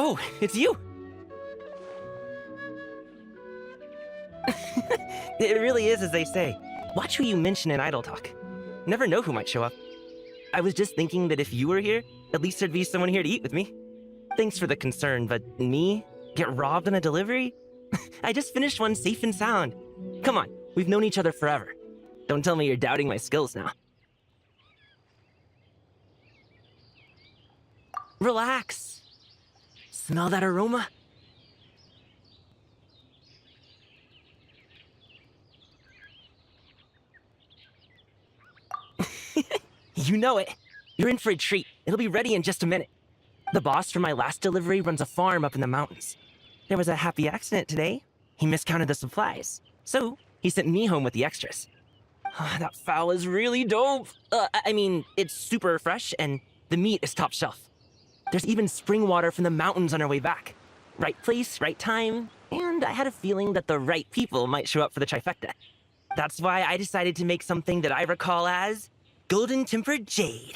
Oh, it's you! It really is as they say. Watch who you mention in Idle Talk. Never know who might show up. I was just thinking that if you were here, at least there'd be someone here to eat with me. Thanks for the concern, but me? Get robbed on a delivery? I just finished one safe and sound. Come on, we've known each other forever. Don't tell me you're doubting my skills now. Relax. Smell that aroma? You know it. You're in for a treat. It'll be ready in just a minute. The boss from my last delivery runs a farm up in the mountains. There was a happy accident today. He miscounted the supplies. So, he sent me home with the extras. That fowl is really dope. I mean, it's super fresh and the meat is top shelf. There's even spring water from the mountains on our way back. Right place, right time, and I had a feeling that the right people might show up for the trifecta. That's why I decided to make something that I recall as golden tempered jade.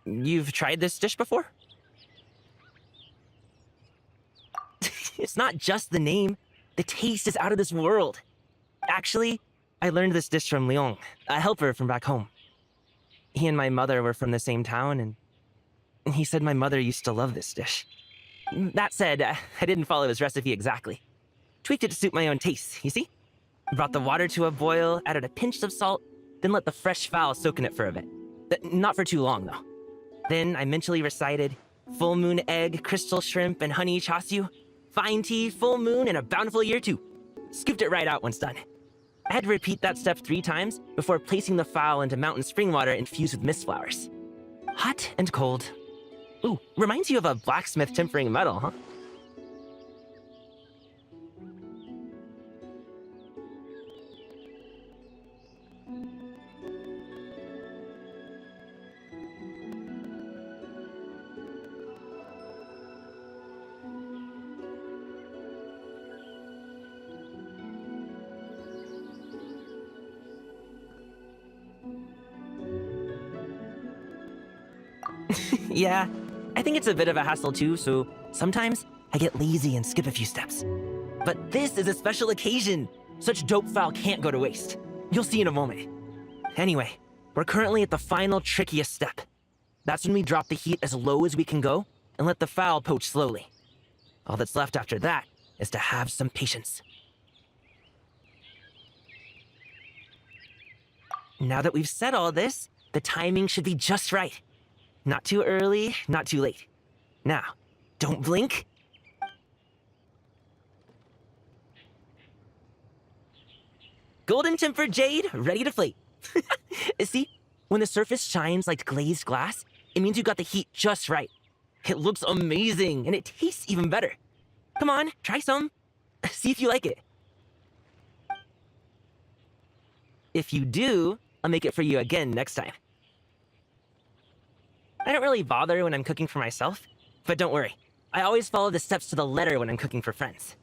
You've tried this dish before? It's not just the name. The taste is out of this world. Actually, I learned this dish from Leon, a helper from back home. He and my mother were from the same town, and he said my mother used to love this dish. That said, I didn't follow his recipe exactly. Tweaked it to suit my own taste, you see? Brought the water to a boil, added a pinch of salt, then let the fresh fowl soak in it for a bit. Not for too long, though. Then I mentally recited full moon egg, crystal shrimp, and honey chasyu, fine tea, full moon, and a bountiful year too. Scooped it right out once done. I had to repeat that step 3 times before placing the fowl into mountain spring water infused with mist flowers. Hot and cold. Ooh, reminds you of a blacksmith tempering metal, huh? Yeah, I think it's a bit of a hassle too, so sometimes I get lazy and skip a few steps. But this is a special occasion. Such dope fowl can't go to waste. You'll see in a moment. Anyway, we're currently at the final trickiest step. That's when we drop the heat as low as we can go and let the fowl poach slowly. All that's left after that is to have some patience. Now that we've said all this, the timing should be just right. Not too early, not too late. Now, don't blink. Golden tempered jade, ready to plate. See, when the surface shines like glazed glass, it means you got the heat just right. It looks amazing, and it tastes even better. Come on, try some. See if you like it. If you do, I'll make it for you again next time. I don't really bother when I'm cooking for myself, but don't worry. I always follow the steps to the letter when I'm cooking for friends.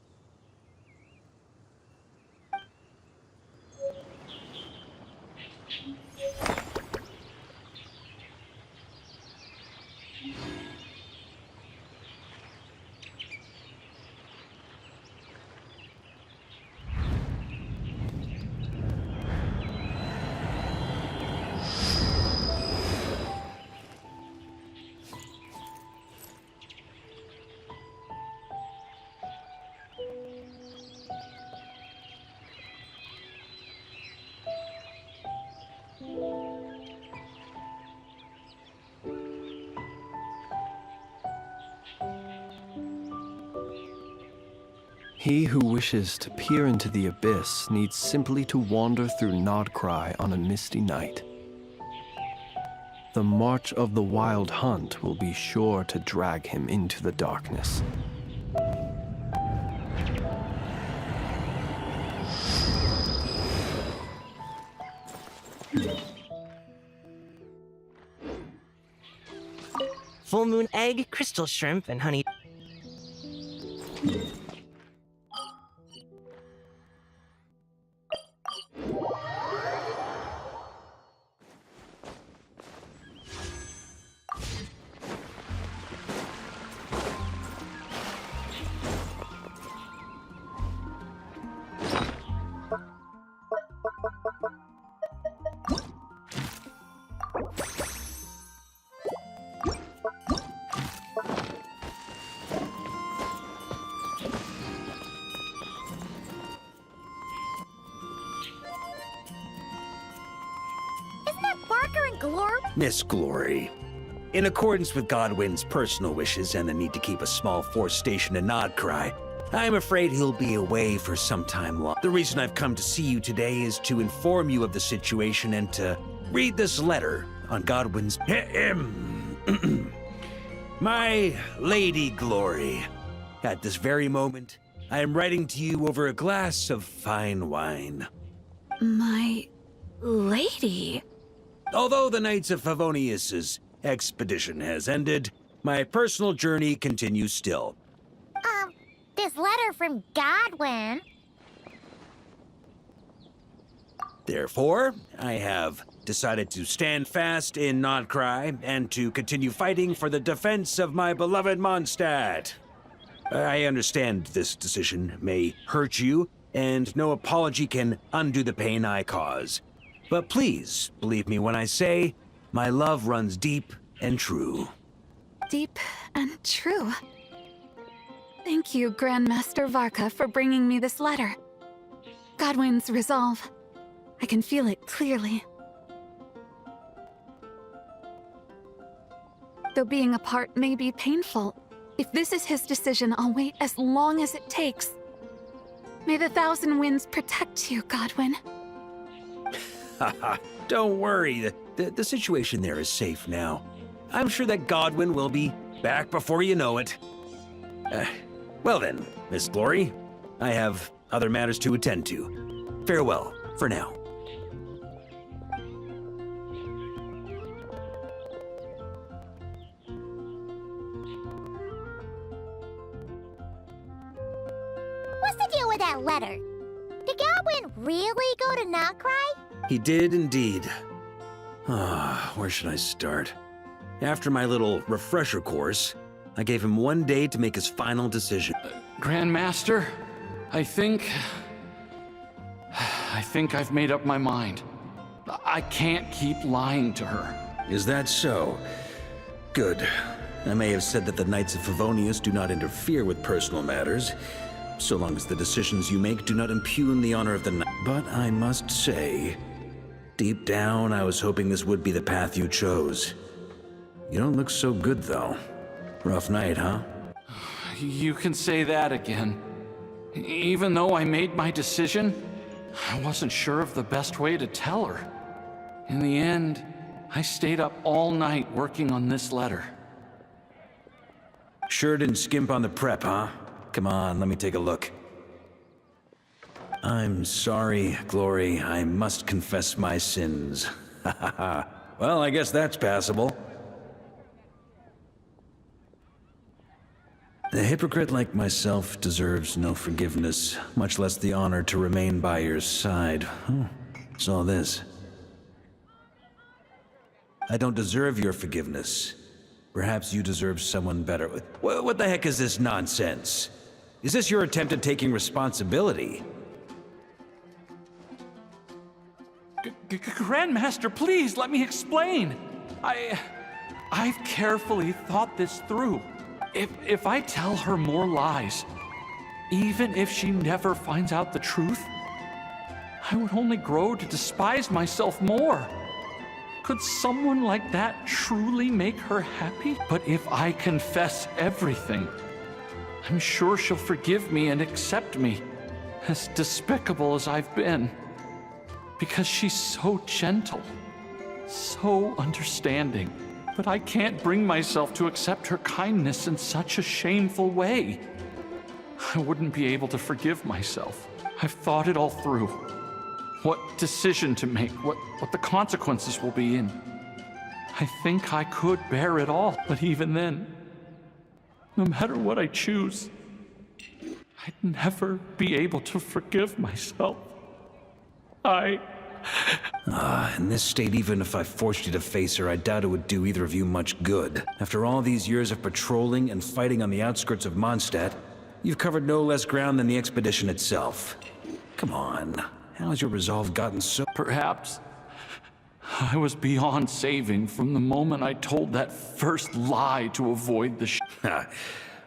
He who wishes to peer into the abyss needs simply to wander through Nodcry on a misty night. The march of the wild hunt will be sure to drag him into the darkness. Full moon egg, crystal shrimp, and honey. Miss Glory, in accordance with Godwin's personal wishes and the need to keep a small force stationed in Nodcry, I'm afraid he'll be away for some time long. The reason I've come to see you today is to inform you of the situation and to read this letter on Godwin's... My Lady Glory, at this very moment, I am writing to you over a glass of fine wine. My lady? Although the Knights of Favonius's expedition has ended, my personal journey continues still. This letter from Godwin. Therefore, I have decided to stand fast in Nodcry and to continue fighting for the defense of my beloved Mondstadt. I understand this decision may hurt you, and no apology can undo the pain I cause. But please, believe me when I say, my love runs deep and true. Deep and true. Thank you, Grandmaster Varka, for bringing me this letter. Godwin's resolve. I can feel it clearly. Though being apart may be painful, if this is his decision, I'll wait as long as it takes. May the Thousand Winds protect you, Godwin. Haha, don't worry. The situation there is safe now. I'm sure that Godwin will be back before you know it. Well then, Miss Glory, I have other matters to attend to. Farewell, for now. What's the deal with that letter? Did Godwin really go to Nodcry? He did indeed. Where should I start? After my little refresher course, I gave him 1 day to make his final decision. Grandmaster, I think I've made up my mind. I can't keep lying to her. Is that so? Good. I may have said that the Knights of Favonius do not interfere with personal matters, so long as the decisions you make do not impugn the honor of the knight. But I must say, deep down, I was hoping this would be the path you chose. You don't look so good, though. Rough night, huh? You can say that again. Even though I made my decision, I wasn't sure of the best way to tell her. In the end, I stayed up all night working on this letter. Sure didn't skimp on the prep, huh? Come on, let me take a look. I'm sorry, Glory. I must confess my sins. Well, I guess that's passable. A hypocrite like myself deserves no forgiveness, much less the honor to remain by your side. What's all this? I don't deserve your forgiveness. Perhaps you deserve someone better. What the heck is this nonsense? Is this your attempt at taking responsibility? Grandmaster, please let me explain. I've carefully thought this through. If I tell her more lies, even if she never finds out the truth, I would only grow to despise myself more. Could someone like that truly make her happy? But if I confess everything, I'm sure she'll forgive me and accept me, as despicable as I've been. Because she's so gentle, so understanding. But I can't bring myself to accept her kindness in such a shameful way. I wouldn't be able to forgive myself. I've thought it all through. What decision to make, what the consequences will be in. I think I could bear it all, but even then, no matter what I choose, I'd never be able to forgive myself. In this state, even if I forced you to face her, I doubt it would do either of you much good. After all these years of patrolling and fighting on the outskirts of Mondstadt, you've covered no less ground than the expedition itself. Come on, how has your resolve gotten so... Perhaps I was beyond saving from the moment I told that first lie to avoid the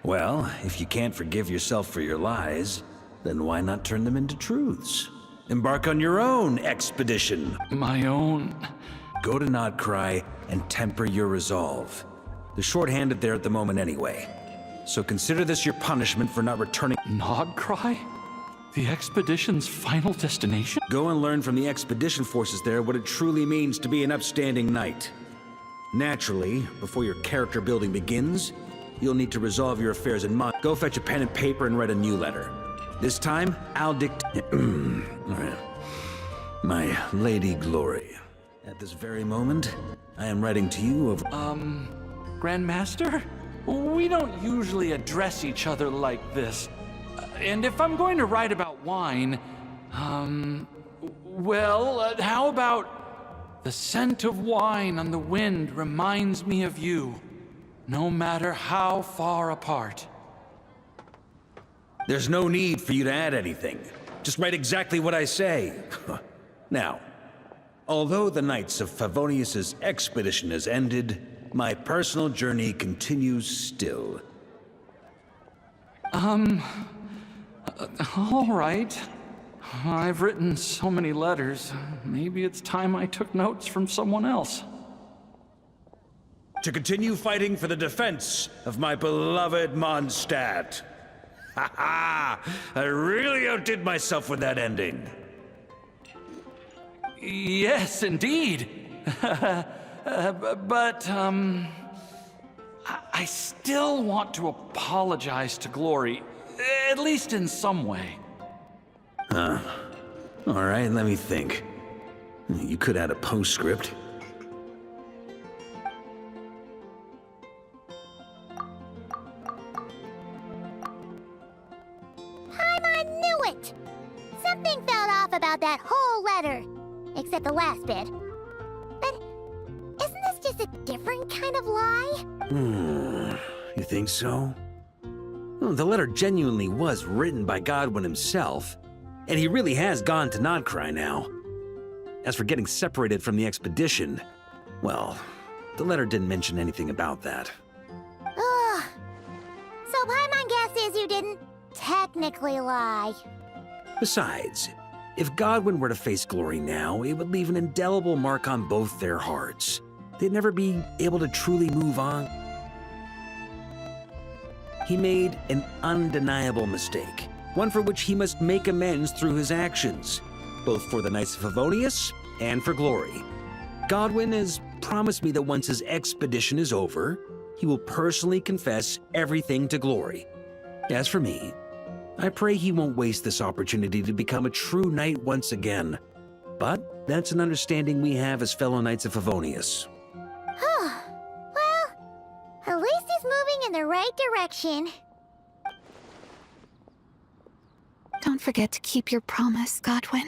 Well, if you can't forgive yourself for your lies, then why not turn them into truths? Embark on your own expedition. My own Go to Nodcry and temper your resolve. They're short-handed there at the moment anyway. So consider this your punishment for not returning. Nodcry? The expedition's final destination? Go and learn from the expedition forces there what it truly means to be an upstanding knight. Naturally, before your character building begins, you'll need to resolve your affairs in Mon. Go fetch a pen and paper and write a new letter. This time, I'll My Lady Glory. At this very moment, I am writing to you of... Grandmaster? We don't usually address each other like this. And if I'm going to write about wine, how about the scent of wine on the wind reminds me of you, no matter how far apart. There's no need for you to add anything. Just write exactly what I say. Now, although the Knights of Favonius's expedition has ended, my personal journey continues still. All right. I've written so many letters. Maybe it's time I took notes from someone else. To continue fighting for the defense of my beloved Mondstadt. Ha ha! I really outdid myself with that ending. Yes, indeed. But I still want to apologize to Glory, at least in some way. All right, let me think. You could add a postscript. I knew it! Something felt off about that whole letter. Except the last bit. But isn't this just a different kind of lie? You think so? Well, the letter genuinely was written by Godwin himself, and he really has gone to Nodcry now. As for getting separated from the expedition, well, the letter didn't mention anything about that. Ugh. So Paimon guesses you didn't technically lie. Besides, if Godwin were to face Glory now, it would leave an indelible mark on both their hearts. They'd never be able to truly move on. He made an undeniable mistake, one for which he must make amends through his actions, both for the Knights of Favonius and for Glory. Godwin has promised me that once his expedition is over, he will personally confess everything to Glory. As for me, I pray he won't waste this opportunity to become a true knight once again. But that's an understanding we have as fellow Knights of Favonius. Well, at least he's moving in the right direction. Don't forget to keep your promise, Godwin.